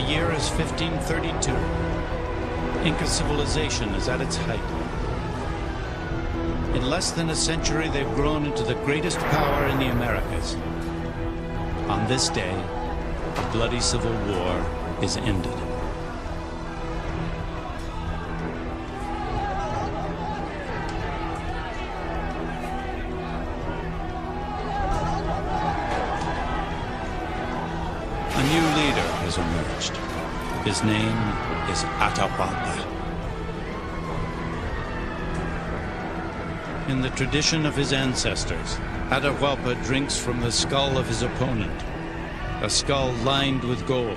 year is 1532. Inca civilization is at its height. In less than a century, they've grown into the greatest power in the Americas. On this day, a bloody civil war is ended. A new leader has emerged. His name is Atahualpa. In the tradition of his ancestors, Atahualpa drinks from the skull of his opponent, a skull lined with gold.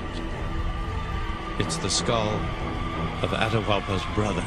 It's the skull of Atahualpa's brother.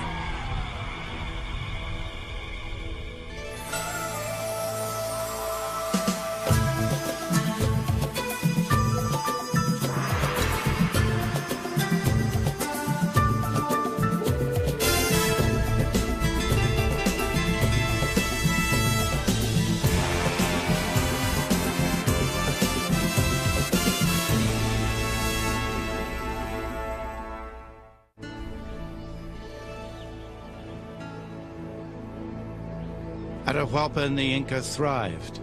Atahualpa and the Inca thrived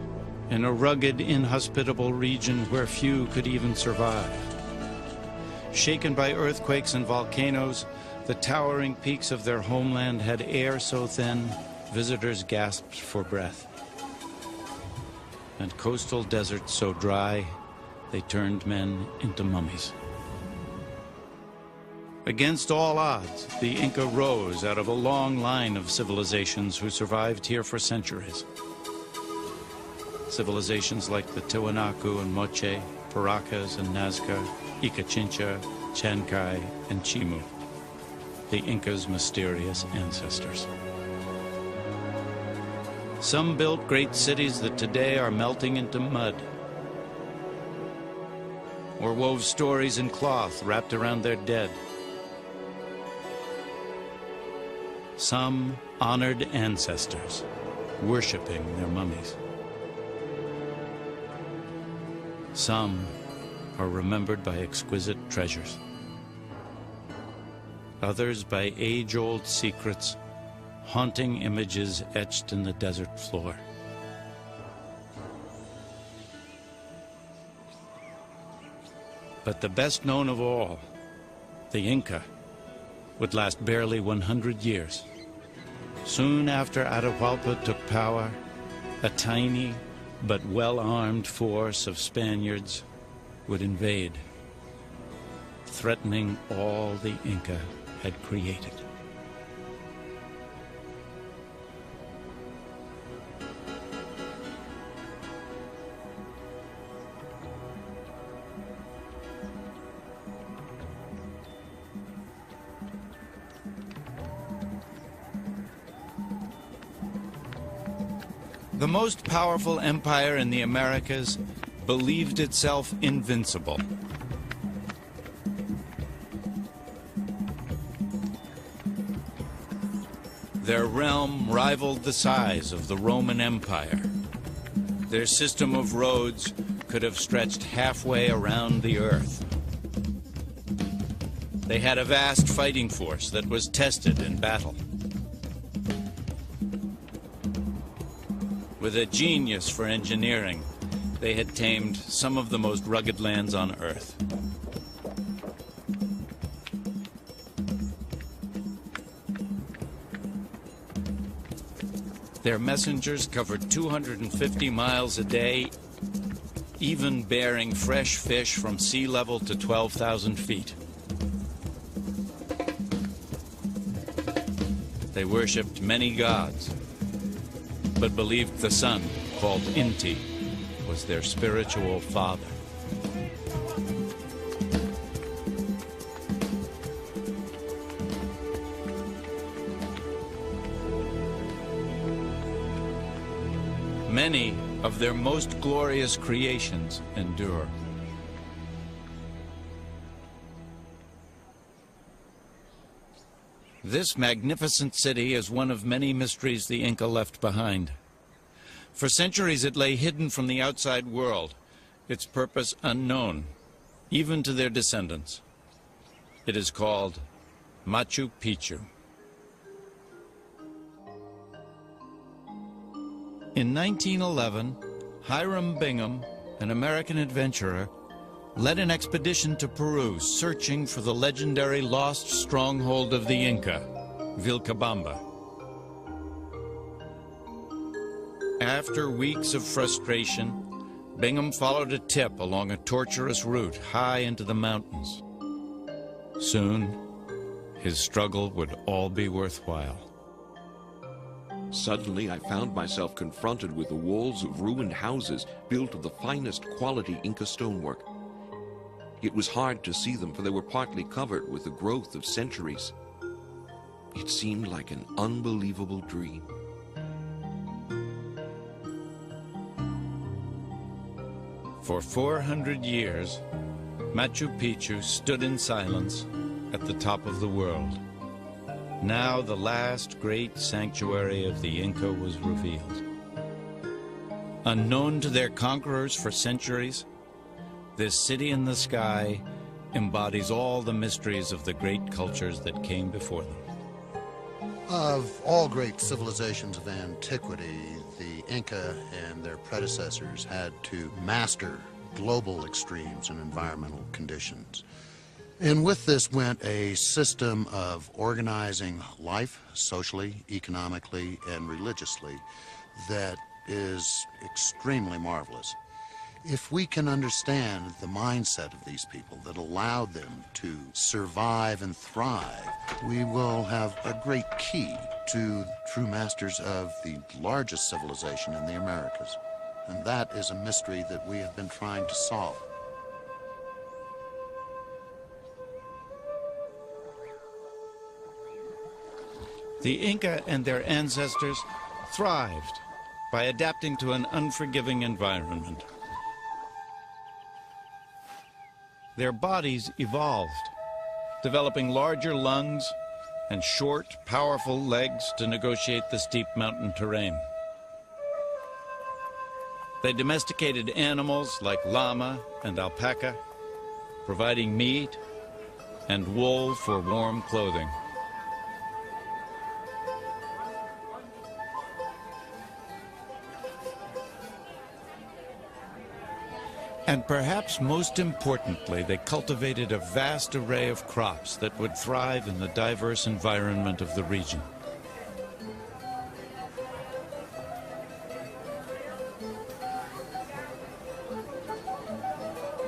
in a rugged, inhospitable region where few could even survive. Shaken by earthquakes and volcanoes, the towering peaks of their homeland had air so thin, visitors gasped for breath. And coastal deserts so dry, they turned men into mummies. Against all odds, the Inca rose out of a long line of civilizations who survived here for centuries. Civilizations like the Tiwanaku and Moche, Paracas and Nazca, Icachincha, Chancay, and Chimu, the Inca's mysterious ancestors. Some built great cities that today are melting into mud, or wove stories in cloth wrapped around their dead. Some honored ancestors, worshiping their mummies. Some are remembered by exquisite treasures. Others by age-old secrets, haunting images etched in the desert floor. But the best known of all, the Inca, would last barely 100 years. Soon after Atahualpa took power, a tiny but well-armed force of Spaniards would invade, threatening all the Inca had created. The most powerful empire in the Americas believed itself invincible. Their realm rivaled the size of the Roman Empire. Their system of roads could have stretched halfway around the earth. They had a vast fighting force that was tested in battle. With a genius for engineering, they had tamed some of the most rugged lands on Earth. Their messengers covered 250 miles a day, even bearing fresh fish from sea level to 12,000 feet. They worshipped many gods, but believed the sun, called Inti, was their spiritual father. Many of their most glorious creations endure. This magnificent city is one of many mysteries the Inca left behind. For centuries it lay hidden from the outside world, its purpose unknown, even to their descendants. It is called Machu Picchu. In 1911, Hiram Bingham, an American adventurer, led an expedition to Peru searching for the legendary lost stronghold of the Inca, Vilcabamba. After weeks of frustration, Bingham followed a tip along a tortuous route high into the mountains. Soon, his struggle would all be worthwhile. Suddenly, I found myself confronted with the walls of ruined houses built of the finest quality Inca stonework. It was hard to see them, for they were partly covered with the growth of centuries. It seemed like an unbelievable dream. For 400 years, Machu Picchu stood in silence at the top of the world. Now the last great sanctuary of the Inca was revealed. Unknown to their conquerors for centuries, this city in the sky embodies all the mysteries of the great cultures that came before them. Of all great civilizations of antiquity, the Inca and their predecessors had to master global extremes and environmental conditions. And with this went a system of organizing life socially, economically, and religiously that is extremely marvelous. If we can understand the mindset of these people that allowed them to survive and thrive, we will have a great key to true masters of the largest civilization in the Americas. And that is a mystery that we have been trying to solve. The Inca and their ancestors thrived by adapting to an unforgiving environment. Their bodies evolved, developing larger lungs and short, powerful legs to negotiate the steep mountain terrain. They domesticated animals like llama and alpaca, providing meat and wool for warm clothing. And perhaps most importantly, they cultivated a vast array of crops that would thrive in the diverse environment of the region.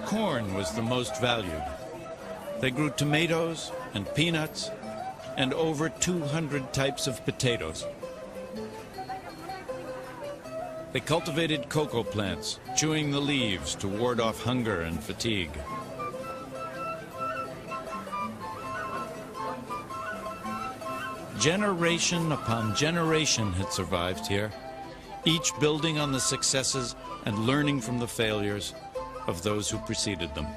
Corn was the most valued. They grew tomatoes and peanuts and over 200 types of potatoes. They cultivated cocoa plants, chewing the leaves to ward off hunger and fatigue. Generation upon generation had survived here, each building on the successes and learning from the failures of those who preceded them.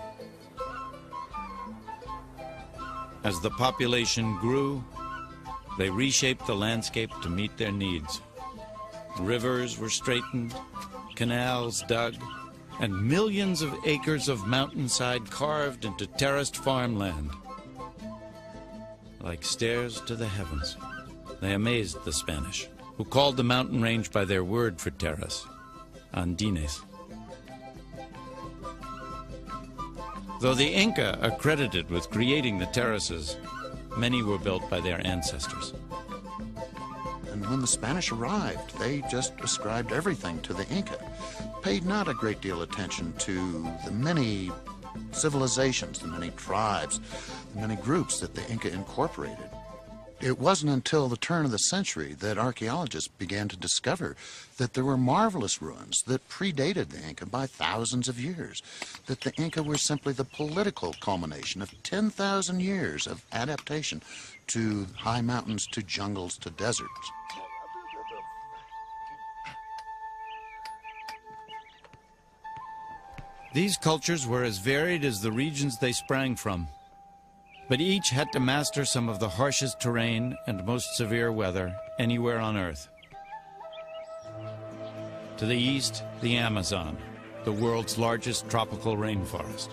As the population grew, they reshaped the landscape to meet their needs. Rivers were straightened, canals dug, and millions of acres of mountainside carved into terraced farmland. Like stairs to the heavens, they amazed the Spanish, who called the mountain range by their word for terrace, Andines. Though the Inca are credited with creating the terraces, many were built by their ancestors. And when the Spanish arrived, they just ascribed everything to the Inca, paid not a great deal of attention to the many civilizations, the many tribes, the many groups that the Inca incorporated. It wasn't until the turn of the century that archaeologists began to discover that there were marvelous ruins that predated the Inca by thousands of years, that the Inca were simply the political culmination of 10,000 years of adaptation to high mountains, to jungles, to deserts. These cultures were as varied as the regions they sprang from, but each had to master some of the harshest terrain and most severe weather anywhere on Earth. To the east, the Amazon, the world's largest tropical rainforest.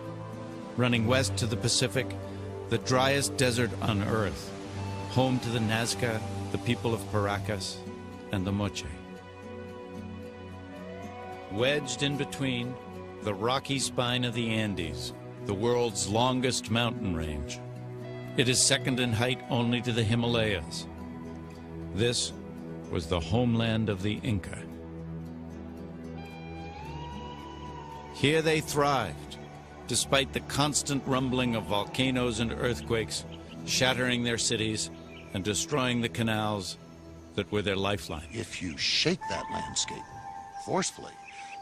Running west to the Pacific, the driest desert on Earth, home to the Nazca, the people of Paracas, and the Moche. Wedged in between, the rocky spine of the Andes, the world's longest mountain range. It is second in height only to the Himalayas. This was the homeland of the Inca. Here they thrived, despite the constant rumbling of volcanoes and earthquakes, shattering their cities and destroying the canals that were their lifeline. If you shake that landscape forcefully,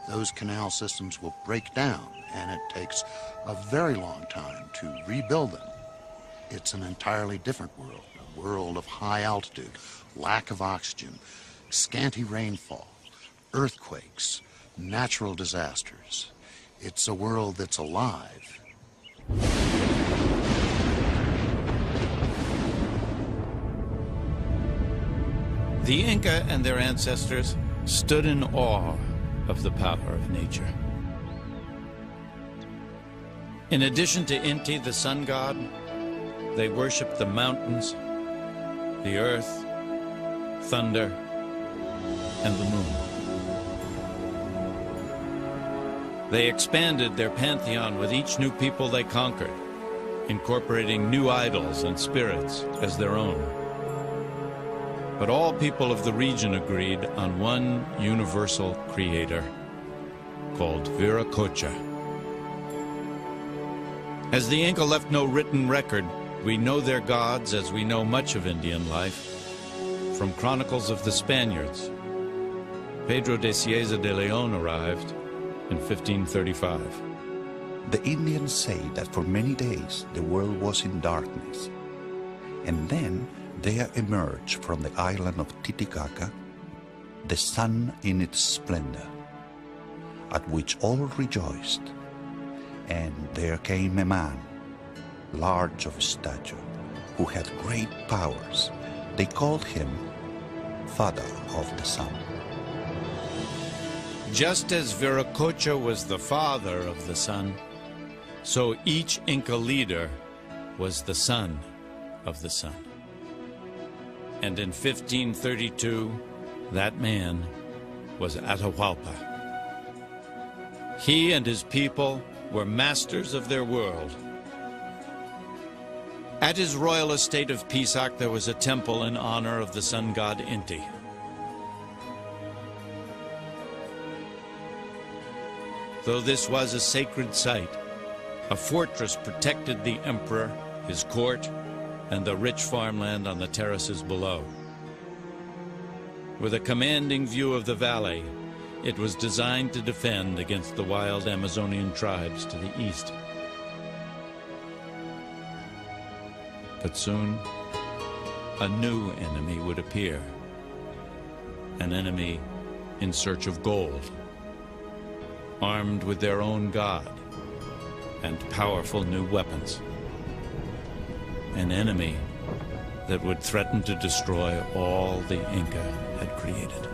those canal systems will break down, and it takes a very long time to rebuild them. It's an entirely different world, a world of high altitude, lack of oxygen, scanty rainfall, earthquakes, natural disasters. It's a world that's alive. The Inca and their ancestors stood in awe of the power of nature. In addition to Inti, the sun god, they worshipped the mountains, the earth, thunder, and the moon. They expanded their pantheon with each new people they conquered, incorporating new idols and spirits as their own. But all people of the region agreed on one universal creator called Viracocha. As the Inca left no written record, we know their gods as we know much of Indian life from chronicles of the Spaniards. Pedro de Cieza de Leon arrived in 1535. The Indians say that for many days the world was in darkness, and then there emerged from the island of Titicaca the sun in its splendor, at which all rejoiced. And there came a man, large of stature, who had great powers. They called him Father of the Sun. Just as Viracocha was the father of the sun, so each Inca leader was the son of the sun. And in 1532, that man was Atahualpa. He and his people were masters of their world. At his royal estate of Pisac, there was a temple in honor of the sun god Inti. Though this was a sacred site, a fortress protected the emperor, his court, and the rich farmland on the terraces below. With a commanding view of the valley, it was designed to defend against the wild Amazonian tribes to the east. But soon, a new enemy would appear. An enemy in search of gold, armed with their own god and powerful new weapons. An enemy that would threaten to destroy all the Inca had created.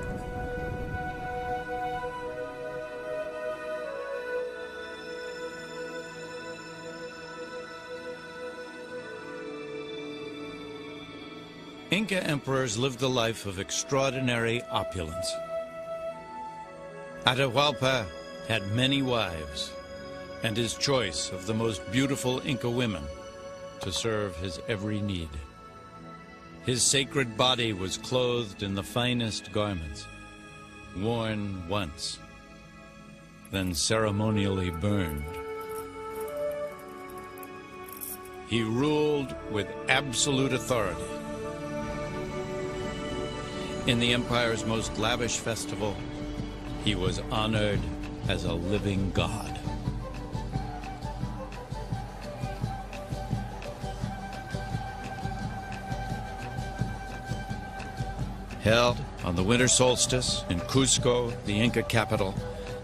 Inca emperors lived a life of extraordinary opulence. Atahualpa had many wives, and his choice of the most beautiful Inca women to serve his every need. His sacred body was clothed in the finest garments, worn once, then ceremonially burned. He ruled with absolute authority. In the empire's most lavish festival, he was honored as a living god. Held on the winter solstice in Cusco, the Inca capital,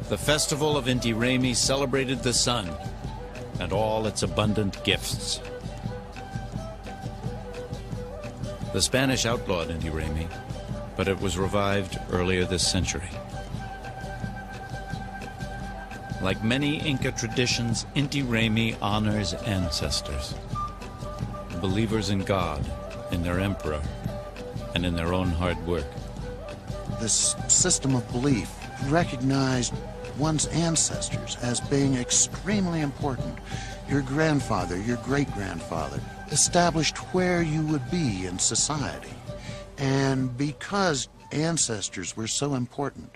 the festival of Inti Raymi celebrated the sun and all its abundant gifts. The Spanish outlawed Inti Raymi, but it was revived earlier this century. Like many Inca traditions, Inti Raymi honors ancestors. believers in God, in their emperor, and in their own hard work. This system of belief recognized one's ancestors as being extremely important. Your grandfather, your great-grandfather, established where you would be in society. And because ancestors were so important,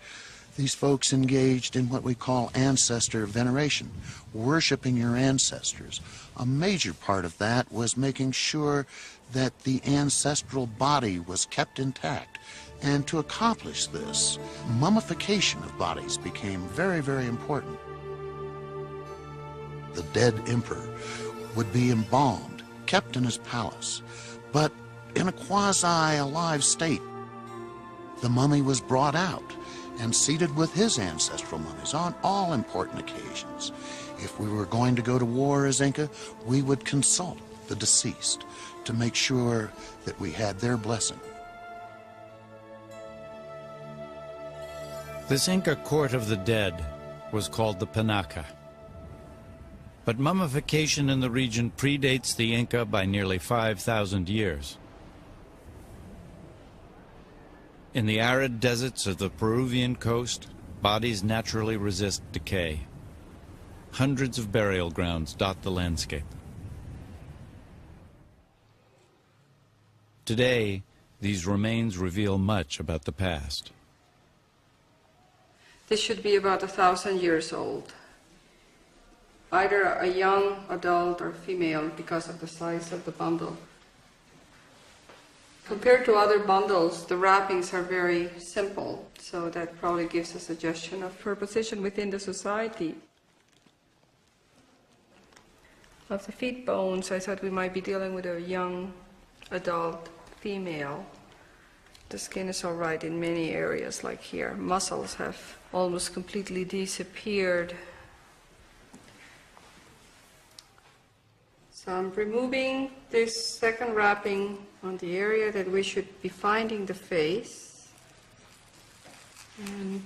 these folks engaged in what we call ancestor veneration, worshiping your ancestors. A major part of that was making sure that the ancestral body was kept intact. And to accomplish this, mummification of bodies became very, very important. The dead emperor would be embalmed, kept in his palace, but in a quasi-alive state. The mummy was brought out and seated with his ancestral mummies on all important occasions. If we were going to go to war as Inca, we would consult the deceased to make sure that we had their blessing. This Inca court of the dead was called the Panaca. But mummification in the region predates the Inca by nearly 5,000 years. In the arid deserts of the Peruvian coast, bodies naturally resist decay. Hundreds of burial grounds dot the landscape. Today, these remains reveal much about the past. This should be about 1,000 years old. Either a young adult or female because of the size of the bundle. Compared to other bundles, the wrappings are very simple, so that probably gives a suggestion of her position within the society. Of the feet bones, I thought we might be dealing with a young adult female. The skin is all right in many areas, like here. Muscles have almost completely disappeared. So I'm removing this second wrapping on the area that we should be finding the face. And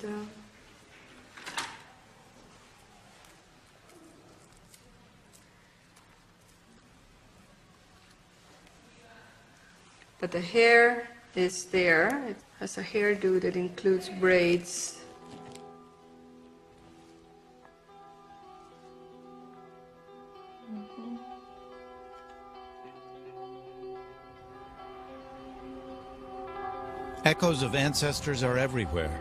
but the hair is there. It has a hairdo that includes braids. Echoes of ancestors are everywhere,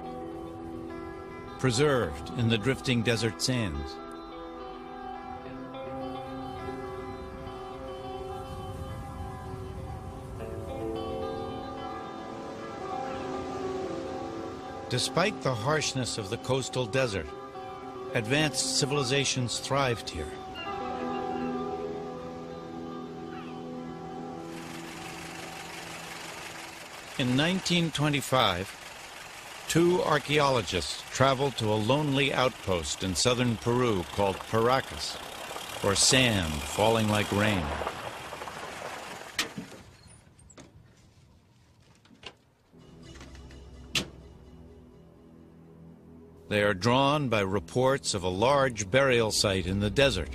preserved in the drifting desert sands. Despite the harshness of the coastal desert, advanced civilizations thrived here. In 1925, two archaeologists traveled to a lonely outpost in southern Peru called Paracas, or sand falling like rain. They are drawn by reports of a large burial site in the desert.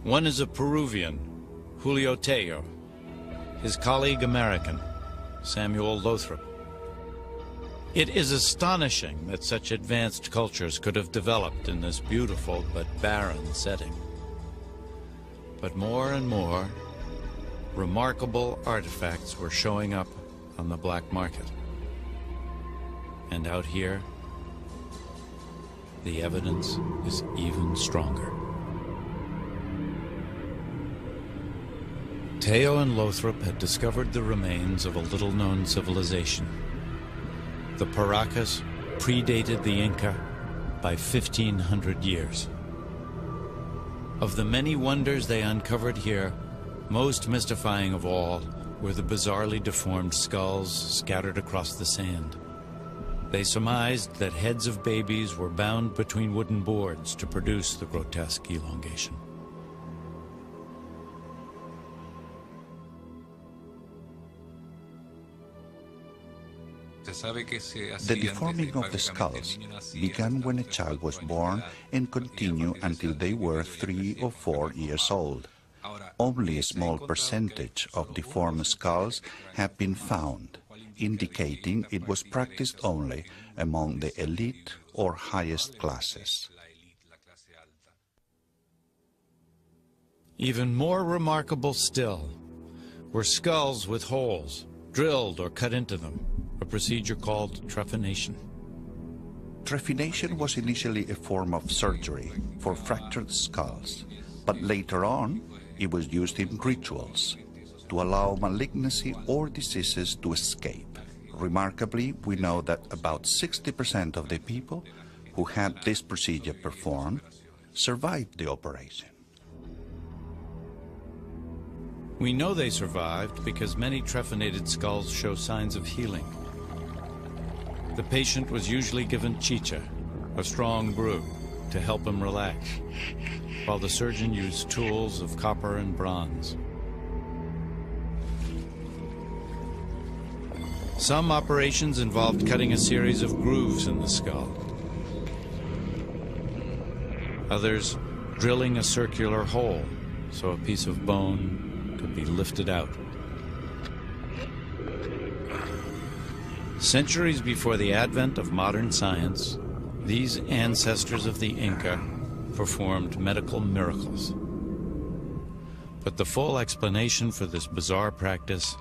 One is a Peruvian, Julio Tello, his colleague American, Samuel Lothrop. It is astonishing that such advanced cultures could have developed in this beautiful but barren setting. But more and more, remarkable artifacts were showing up on the black market. And out here, the evidence is even stronger. Tello and Lothrop had discovered the remains of a little-known civilization. The Paracas predated the Inca by 1,500 years. Of the many wonders they uncovered here, most mystifying of all were the bizarrely deformed skulls scattered across the sand. They surmised that heads of babies were bound between wooden boards to produce the grotesque elongation. The deforming of the skulls began when a child was born and continued until they were 3 or 4 years old. Only a small percentage of deformed skulls have been found, indicating it was practiced only among the elite or highest classes. Even more remarkable still were skulls with holes drilled or cut into them, a procedure called trephination. Trephination was initially a form of surgery for fractured skulls, but later on it was used in rituals to allow malignancy or diseases to escape. Remarkably, we know that about 60% of the people who had this procedure performed survived the operation. We know they survived because many trephinated skulls show signs of healing. The patient was usually given chicha, a strong brew, to help him relax, while the surgeon used tools of copper and bronze. Some operations involved cutting a series of grooves in the skull. Others drilling a circular hole so a piece of bone could be lifted out. Centuries before the advent of modern science, these ancestors of the Inca performed medical miracles. But the full explanation for this bizarre practice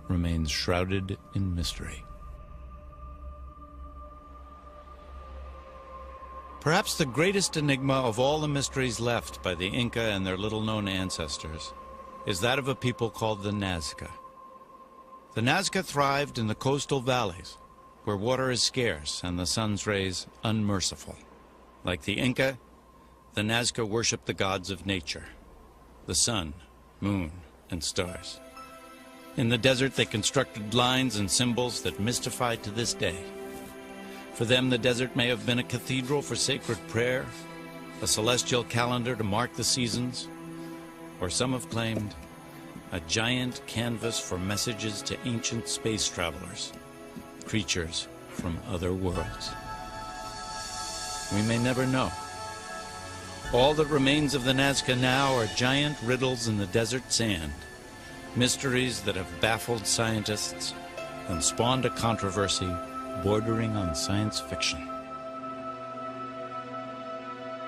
remains shrouded in mystery. Perhaps the greatest enigma of all the mysteries left by the Inca and their little-known ancestors is that of a people called the Nazca. The Nazca thrived in the coastal valleys, where water is scarce and the sun's rays unmerciful. Like the Inca, the Nazca worshiped the gods of nature, the sun, moon, and stars. In the desert, they constructed lines and symbols that mystify to this day. For them, the desert may have been a cathedral for sacred prayer, a celestial calendar to mark the seasons, or some have claimed, a giant canvas for messages to ancient space travelers, creatures from other worlds. We may never know. All that remains of the Nazca now are giant riddles in the desert sand, mysteries that have baffled scientists and spawned a controversy bordering on science fiction.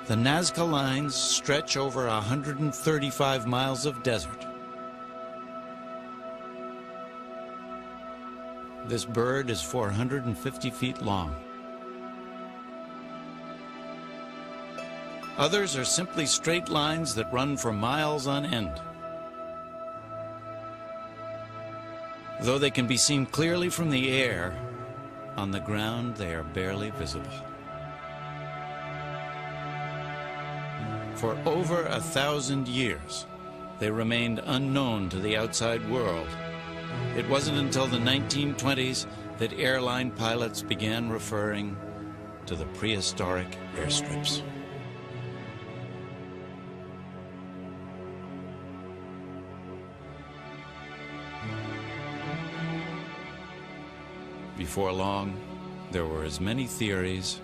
The Nazca lines stretch over 135 miles of desert. This bird is 450 feet long. Others are simply straight lines that run for miles on end. Though they can be seen clearly from the air, on the ground they are barely visible. For over 1,000 years, they remained unknown to the outside world. It wasn't until the 1920s that airline pilots began referring to the prehistoric airstrips. Before long, there were as many theories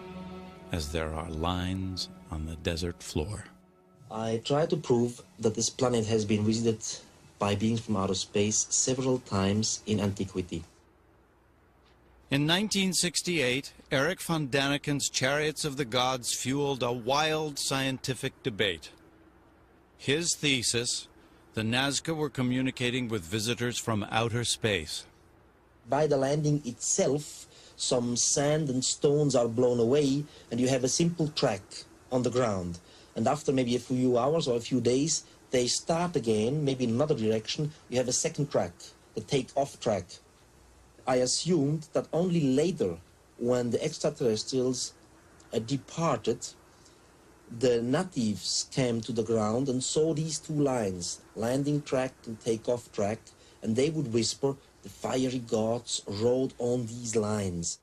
as there are lines on the desert floor. I try to prove that this planet has been visited by beings from outer space several times in antiquity. In 1968, Erich von Daniken's Chariots of the Gods fueled a wild scientific debate. His thesis, the Nazca were communicating with visitors from outer space. By the landing itself, some sand and stones are blown away, and you have a simple track on the ground. And after maybe a few hours or a few days, they start again, maybe in another direction. You have a second track, the take-off track. I assumed that only later, when the extraterrestrials departed, the natives came to the ground and saw these two lines, landing track and take-off track, and they would whisper, the fiery gods rode on these lines.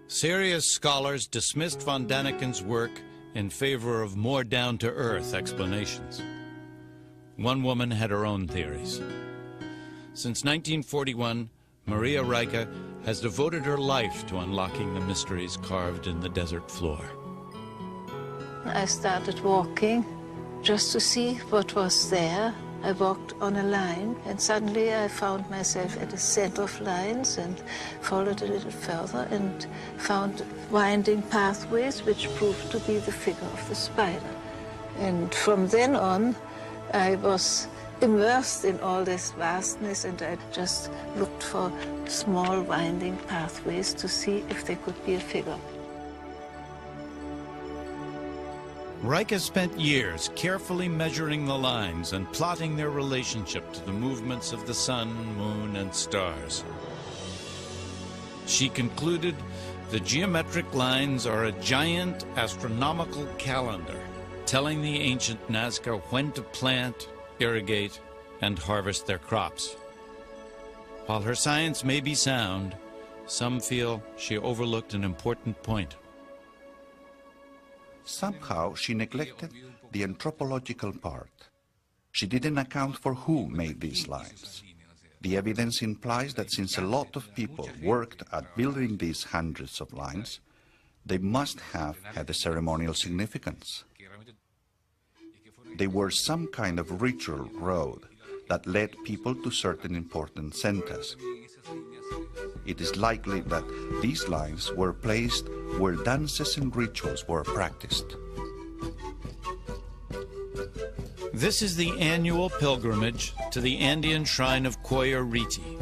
Serious scholars dismissed von Daniken's work in favor of more down-to-earth explanations. One woman had her own theories. Since 1941, Maria Rika has devoted her life to unlocking the mysteries carved in the desert floor. I started walking just to see what was there. I walked on a line, and suddenly I found myself at the center of lines and followed a little further and found winding pathways which proved to be the figure of the spider. And from then on, I was immersed in all this vastness, and I just looked for small winding pathways to see if there could be a figure. Rika spent years carefully measuring the lines and plotting their relationship to the movements of the sun, moon, and stars. She concluded the geometric lines are a giant astronomical calendar, telling the ancient Nazca when to plant, irrigate, and harvest their crops. While her science may be sound, some feel she overlooked an important point. Somehow she neglected the anthropological part. She didn't account for who made these lines. The evidence implies that since a lot of people worked at building these hundreds of lines, they must have had a ceremonial significance. They were some kind of ritual road that led people to certain important centers. It is likely that these lines were placed where dances and rituals were practiced. This is the annual pilgrimage to the Andean shrine of Coya Riti.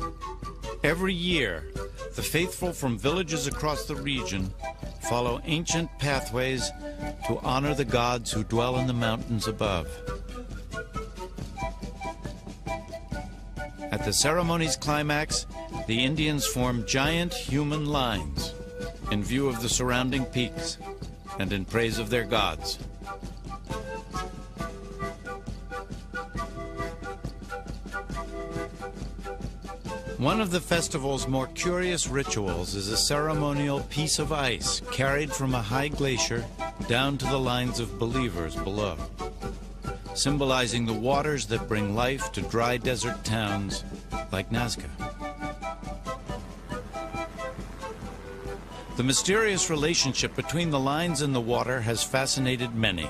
Every year, the faithful from villages across the region follow ancient pathways to honor the gods who dwell in the mountains above. At the ceremony's climax, the Indians form giant human lines in view of the surrounding peaks and in praise of their gods. One of the festival's more curious rituals is a ceremonial piece of ice carried from a high glacier down to the lines of believers below, symbolizing the waters that bring life to dry desert towns like Nazca. The mysterious relationship between the lines and the water has fascinated many.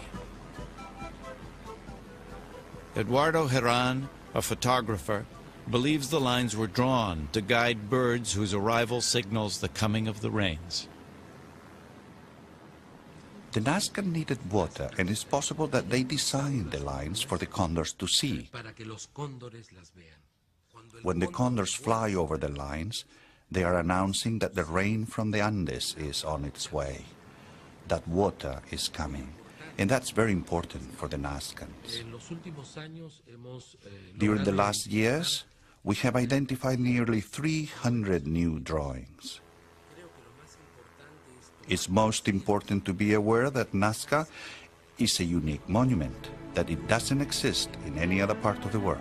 Eduardo Herran, a photographer, believes the lines were drawn to guide birds whose arrival signals the coming of the rains. The Nazca needed water, and it's possible that they designed the lines for the condors to see. When the condors fly over the lines, they are announcing that the rain from the Andes is on its way, that water is coming, and that's very important for the Nazcans. During the last years, we have identified nearly 300 new drawings. It's most important to be aware that Nazca is a unique monument, that it doesn't exist in any other part of the world.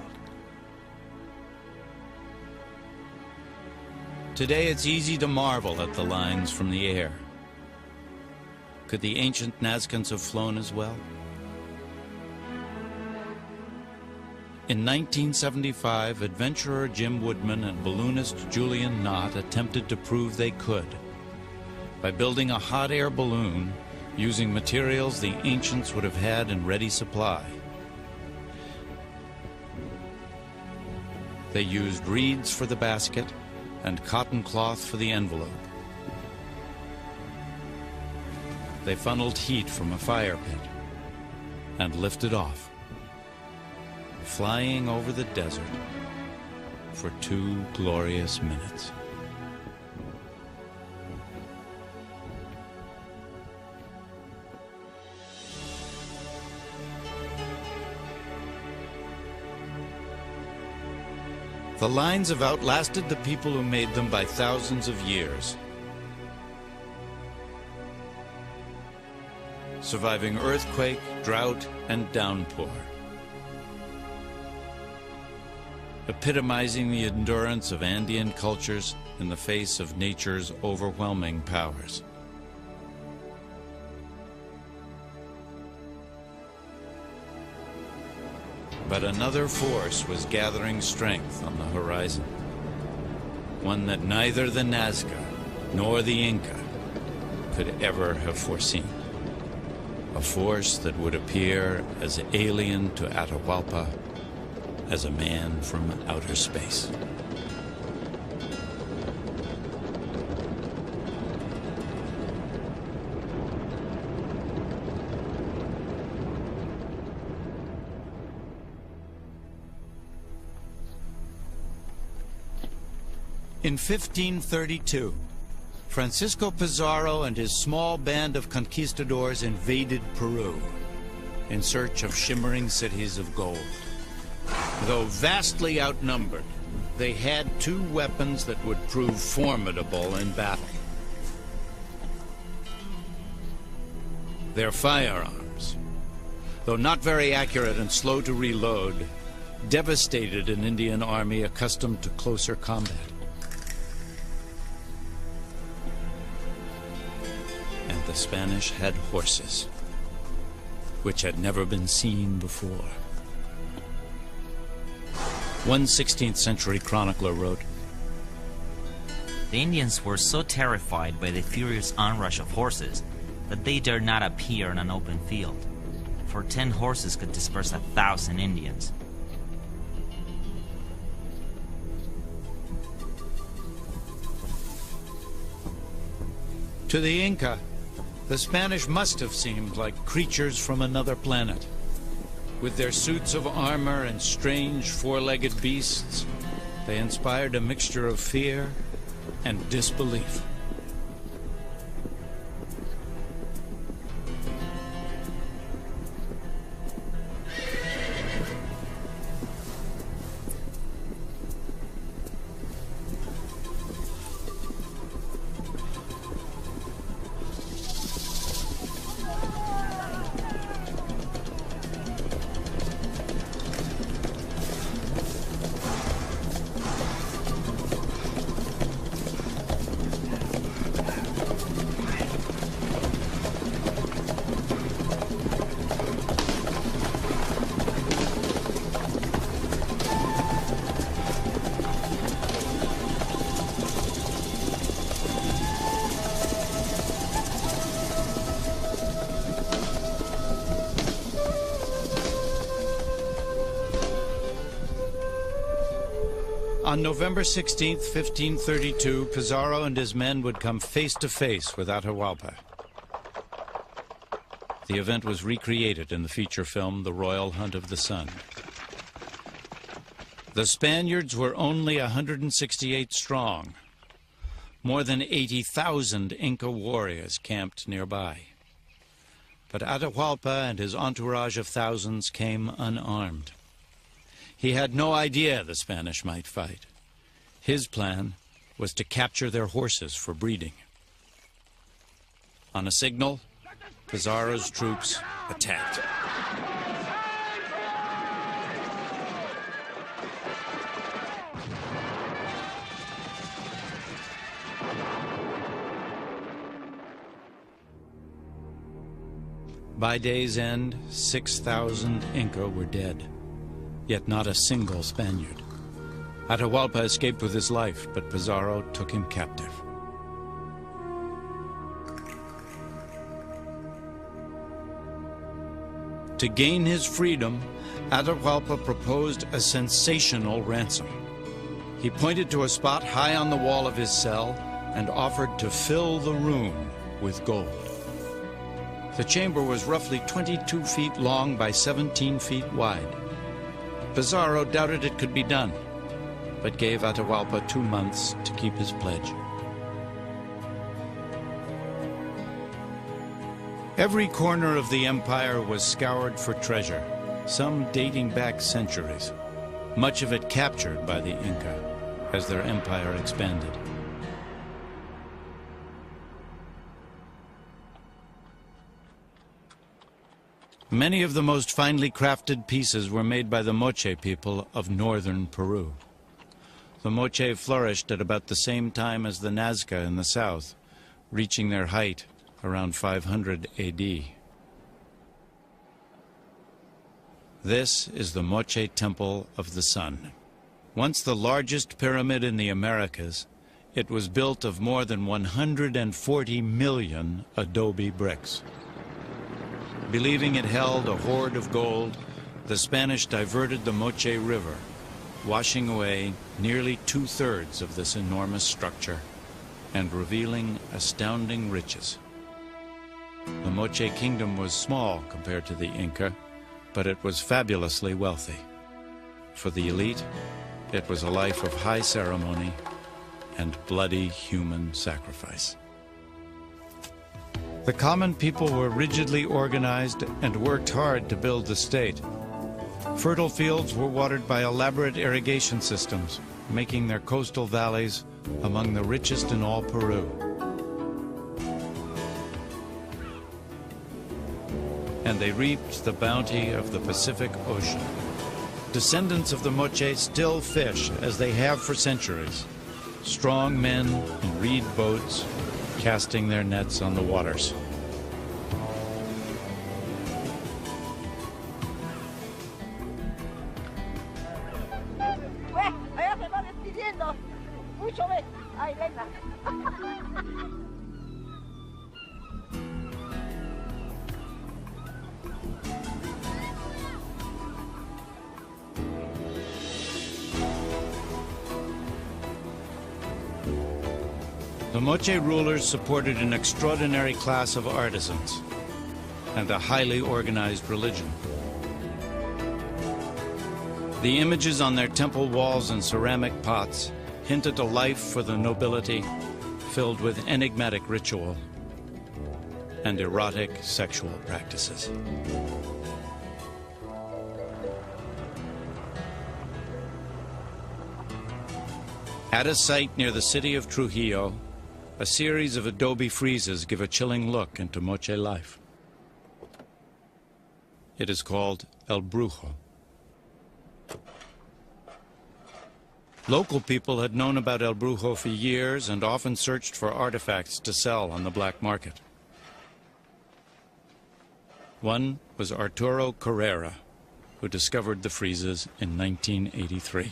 Today it's easy to marvel at the lines from the air. Could the ancient Nazcans have flown as well? In 1975, adventurer Jim Woodman and balloonist Julian Knott attempted to prove they could by building a hot air balloon using materials the ancients would have had in ready supply. They used reeds for the basket and cotton cloth for the envelope. They funneled heat from a fire pit and lifted off, flying over the desert for 2 glorious minutes. The lines have outlasted the people who made them by thousands of years, surviving earthquake, drought, and downpour, epitomizing the endurance of Andean cultures in the face of nature's overwhelming powers. But another force was gathering strength on the horizon. one that neither the Nazca nor the Inca could ever have foreseen. A force that would appear as alien to Atahualpa as a man from outer space. In 1532, Francisco Pizarro and his small band of conquistadors invaded Peru in search of shimmering cities of gold. Though vastly outnumbered, they had two weapons that would prove formidable in battle. Their firearms, though not very accurate and slow to reload, devastated an Indian army accustomed to closer combat. And the Spanish had horses, which had never been seen before. One 16th century chronicler wrote, "The Indians were so terrified by the furious onrush of horses that they dared not appear in an open field, for 10 horses could disperse 1,000 Indians. To the Inca, the Spanish must have seemed like creatures from another planet. With their suits of armor and strange four-legged beasts, they inspired a mixture of fear and disbelief. On November 16th, 1532, Pizarro and his men would come face to face with Atahualpa. The event was recreated in the feature film, The Royal Hunt of the Sun. The Spaniards were only 168 strong. More than 80,000 Inca warriors camped nearby. But Atahualpa and his entourage of thousands came unarmed. He had no idea the Spanish might fight. His plan was to capture their horses for breeding. On a signal, Pizarro's troops attacked. By day's end, 6,000 Inca were dead, yet not a single Spaniard. Atahualpa escaped with his life, but Pizarro took him captive. To gain his freedom, Atahualpa proposed a sensational ransom. He pointed to a spot high on the wall of his cell and offered to fill the room with gold. The chamber was roughly 22 feet long by 17 feet wide. Pizarro doubted it could be done, but gave Atahualpa 2 months to keep his pledge. Every corner of the empire was scoured for treasure, some dating back centuries, much of it captured by the Inca as their empire expanded. Many of the most finely crafted pieces were made by the Moche people of northern Peru. The Moche flourished at about the same time as the Nazca in the south, reaching their height around 500 AD. This is the Moche Temple of the Sun, Once the largest pyramid in the Americas, it was built of more than 140 million adobe bricks. Believing it held a hoard of gold, the Spanish diverted the Moche River, washing away nearly 2/3 of this enormous structure and revealing astounding riches. The Moche Kingdom was small compared to the Inca, but it was fabulously wealthy. For the elite, it was a life of high ceremony and bloody human sacrifice. The common people were rigidly organized and worked hard to build the state. Fertile fields were watered by elaborate irrigation systems, making their coastal valleys among the richest in all Peru. And they reaped the bounty of the Pacific Ocean. Descendants of the Moche still fish as they have for centuries. Strong men in reed boats casting their nets on the waters. The Moche rulers supported an extraordinary class of artisans and a highly organized religion. The images on their temple walls and ceramic pots hinted a life for the nobility filled with enigmatic ritual and erotic sexual practices. At a site near the city of Trujillo, a series of adobe friezes give a chilling look into Moche life. It is called El Brujo. Local people had known about El Brujo for years and often searched for artifacts to sell on the black market. One was Arturo Carrera, who discovered the friezes in 1983.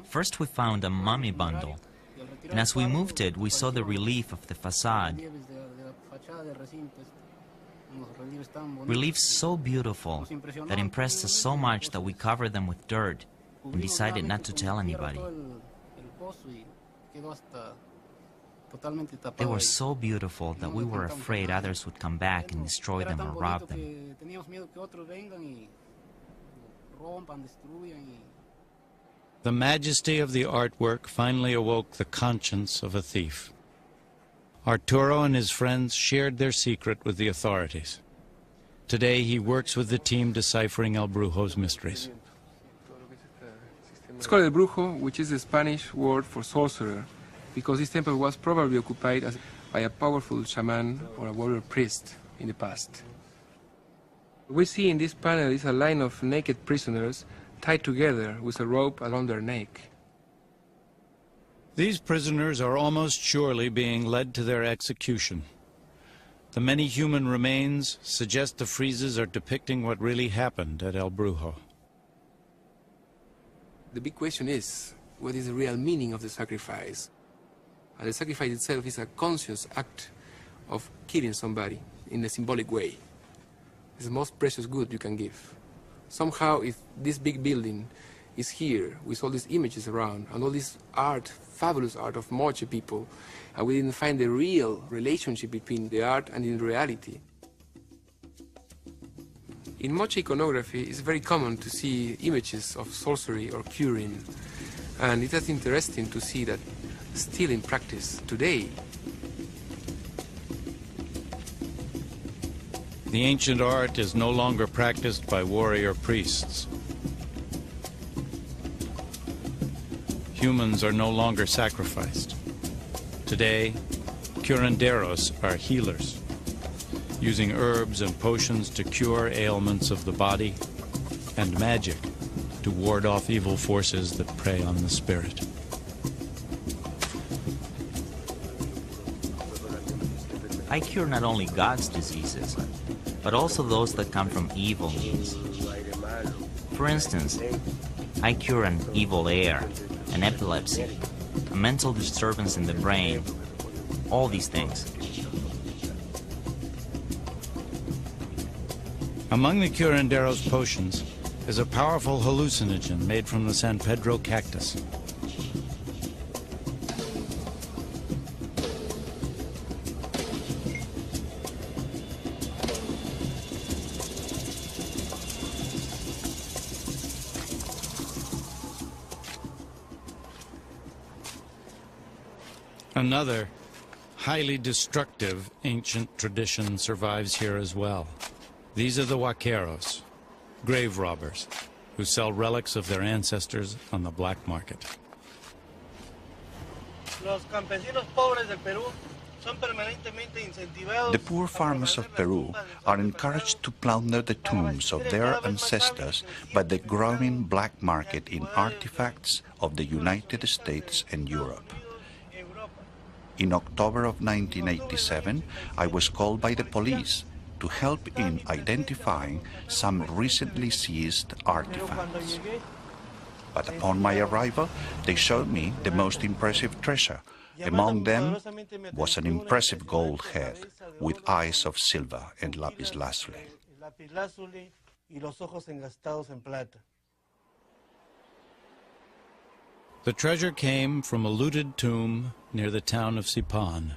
First we found a mummy bundle, and as we moved it, we saw the relief of the facade. Reliefs so beautiful that impressed us so much that we covered them with dirt and decided not to tell anybody. They were so beautiful that we were afraid others would come back and destroy them or rob them. The majesty of the artwork finally awoke the conscience of a thief. Arturo and his friends shared their secret with the authorities. Today he works with the team deciphering El Brujo's mysteries. It's called El Brujo, which is the Spanish word for sorcerer, because this temple was probably occupied by a powerful shaman or a warrior priest in the past. What we see in this panel is a line of naked prisoners tied together with a rope around their neck. These prisoners are almost surely being led to their execution. The many human remains suggest the friezes are depicting what really happened at El Brujo. The big question is, what is the real meaning of the sacrifice? And the sacrifice itself is a conscious act of killing somebody in a symbolic way. It's the most precious good you can give. Somehow, if this big building is here with all these images around and all this art, fabulous art of Moche people, and we didn't find the real relationship between the art and the reality. In Moche iconography, it's very common to see images of sorcery or curing, and it is interesting to see that still in practice today. The ancient art is no longer practiced by warrior priests. Humans are no longer sacrificed. Today, curanderos are healers, using herbs and potions to cure ailments of the body, and magic to ward off evil forces that prey on the spirit. I cure not only God's diseases, but also those that come from evil means. For instance, I cure an evil air, an epilepsy, a mental disturbance in the brain, all these things. Among the curandero's potions is a powerful hallucinogen made from the San Pedro cactus. Another highly destructive ancient tradition survives here as well. These are the huaqueros, grave robbers, who sell relics of their ancestors on the black market. The poor farmers of Peru are encouraged to plunder the tombs of their ancestors by the growing black market in artifacts of the United States and Europe. In October of 1987, I was called by the police to help in identifying some recently seized artifacts. But upon my arrival, they showed me the most impressive treasure. Among them was an impressive gold head with eyes of silver and lapis lazuli. The treasure came from a looted tomb near the town of Sipan.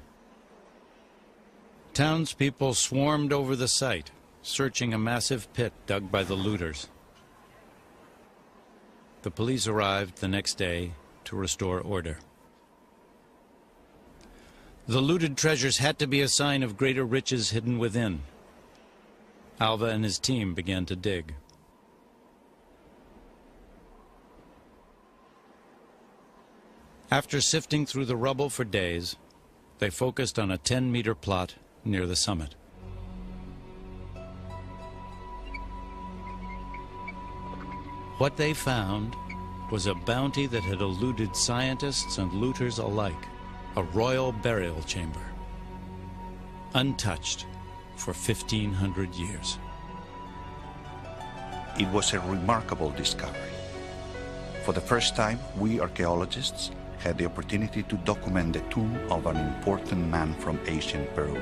Townspeople swarmed over the site, searching a massive pit dug by the looters. The police arrived the next day to restore order. The looted treasures had to be a sign of greater riches hidden within. Alva and his team began to dig. After sifting through the rubble for days, they focused on a 10-meter plot near the summit. What they found was a bounty that had eluded scientists and looters alike, a royal burial chamber, untouched for 1,500 years. It was a remarkable discovery. For the first time, we archaeologists had the opportunity to document the tomb of an important man from ancient Peru.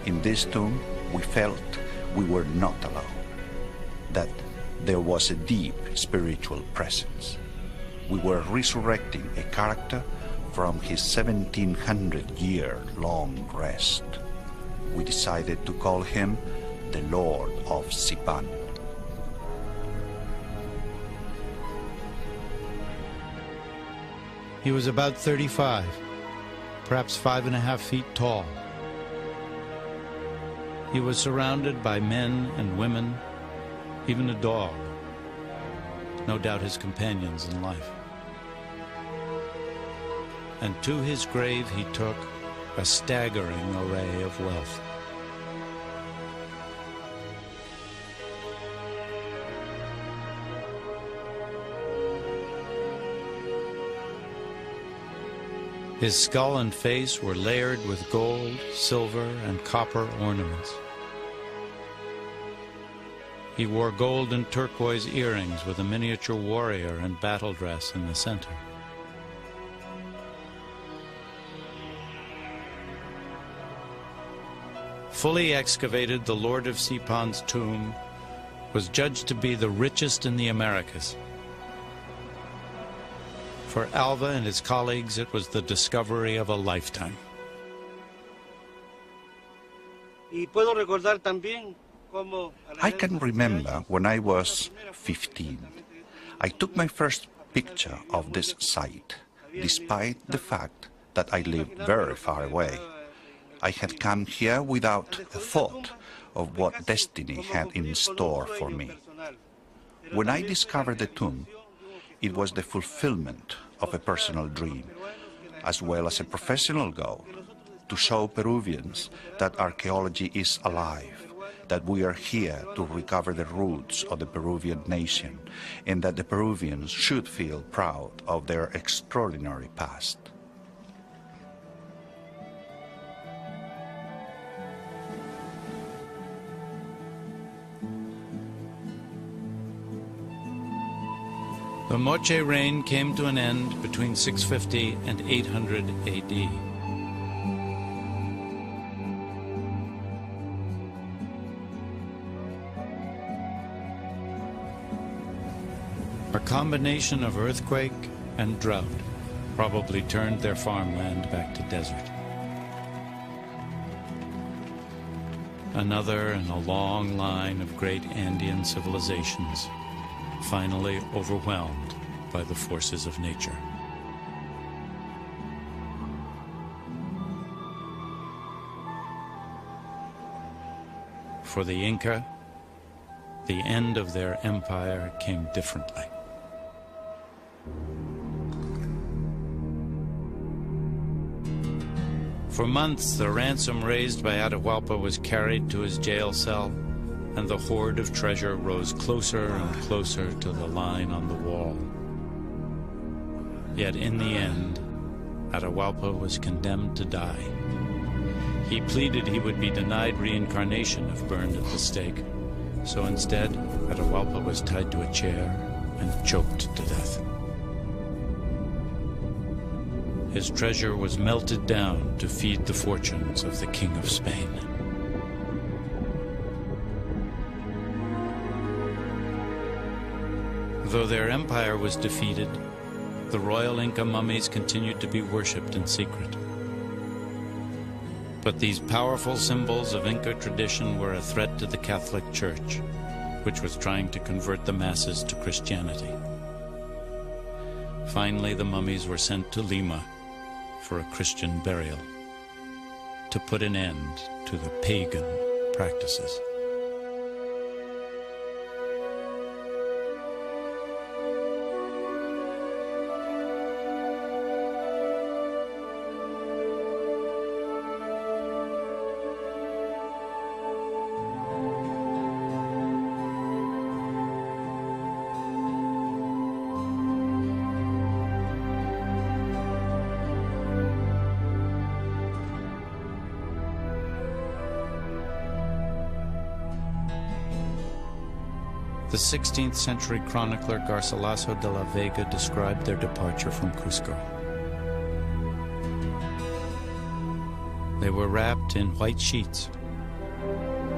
In this tomb, we felt we were not alone, that there was a deep spiritual presence. We were resurrecting a character from his 1,700-year-long rest. We decided to call him the Lord of Sipan. He was about 35, perhaps 5.5 feet tall. He was surrounded by men and women, even a dog, no doubt his companions in life. And to his grave he took a staggering array of wealth. His skull and face were layered with gold, silver, and copper ornaments. He wore gold and turquoise earrings with a miniature warrior and battle dress in the center. Fully excavated, the Lord of Sipan's tomb was judged to be the richest in the Americas. For Alva and his colleagues, it was the discovery of a lifetime. I can remember when I was 15. I took my first picture of this site, despite the fact that I lived very far away. I had come here without a thought of what destiny had in store for me. When I discovered the tomb, it was the fulfillment of a personal dream, as well as a professional goal, to show Peruvians that archaeology is alive, that we are here to recover the roots of the Peruvian nation, and that the Peruvians should feel proud of their extraordinary past. The Moche reign came to an end between 650 and 800 AD. A combination of earthquake and drought probably turned their farmland back to desert. Another in a long line of great Andean civilizations, finally overwhelmed by the forces of nature. For the Inca, the end of their empire came differently. For months, the ransom raised by Atahualpa was carried to his jail cell, and the hoard of treasure rose closer and closer to the line on the wall. Yet in the end, Atahualpa was condemned to die. He pleaded he would be denied reincarnation if burned at the stake, so instead, Atahualpa was tied to a chair and choked to death. His treasure was melted down to feed the fortunes of the King of Spain. Though their empire was defeated, the royal Inca mummies continued to be worshipped in secret. But these powerful symbols of Inca tradition were a threat to the Catholic Church, which was trying to convert the masses to Christianity. Finally, the mummies were sent to Lima for a Christian burial, to put an end to the pagan practices. The 16th century chronicler Garcilaso de la Vega described their departure from Cusco. They were wrapped in white sheets,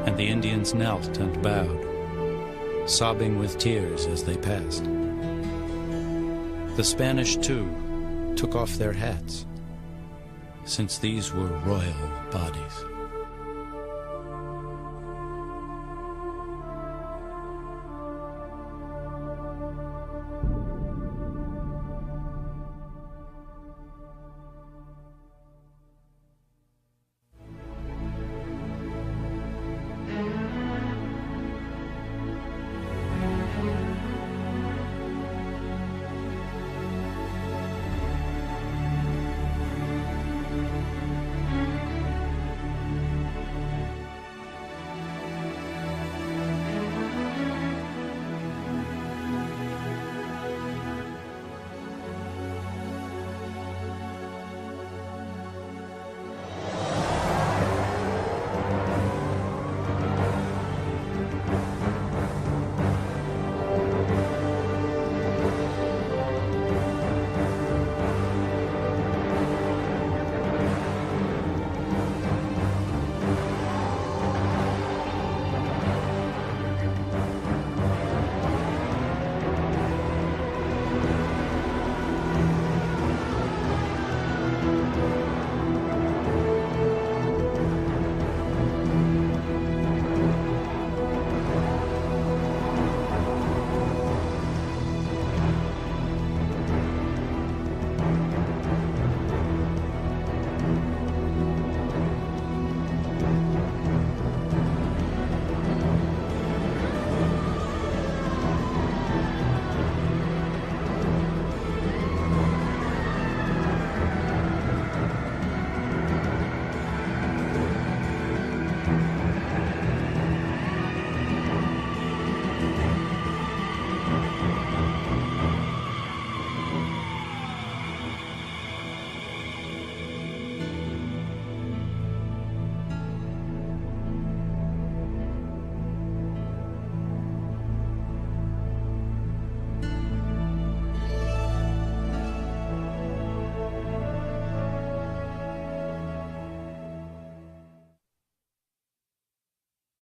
and the Indians knelt and bowed, sobbing with tears as they passed. The Spanish, too, took off their hats, since these were royal bodies.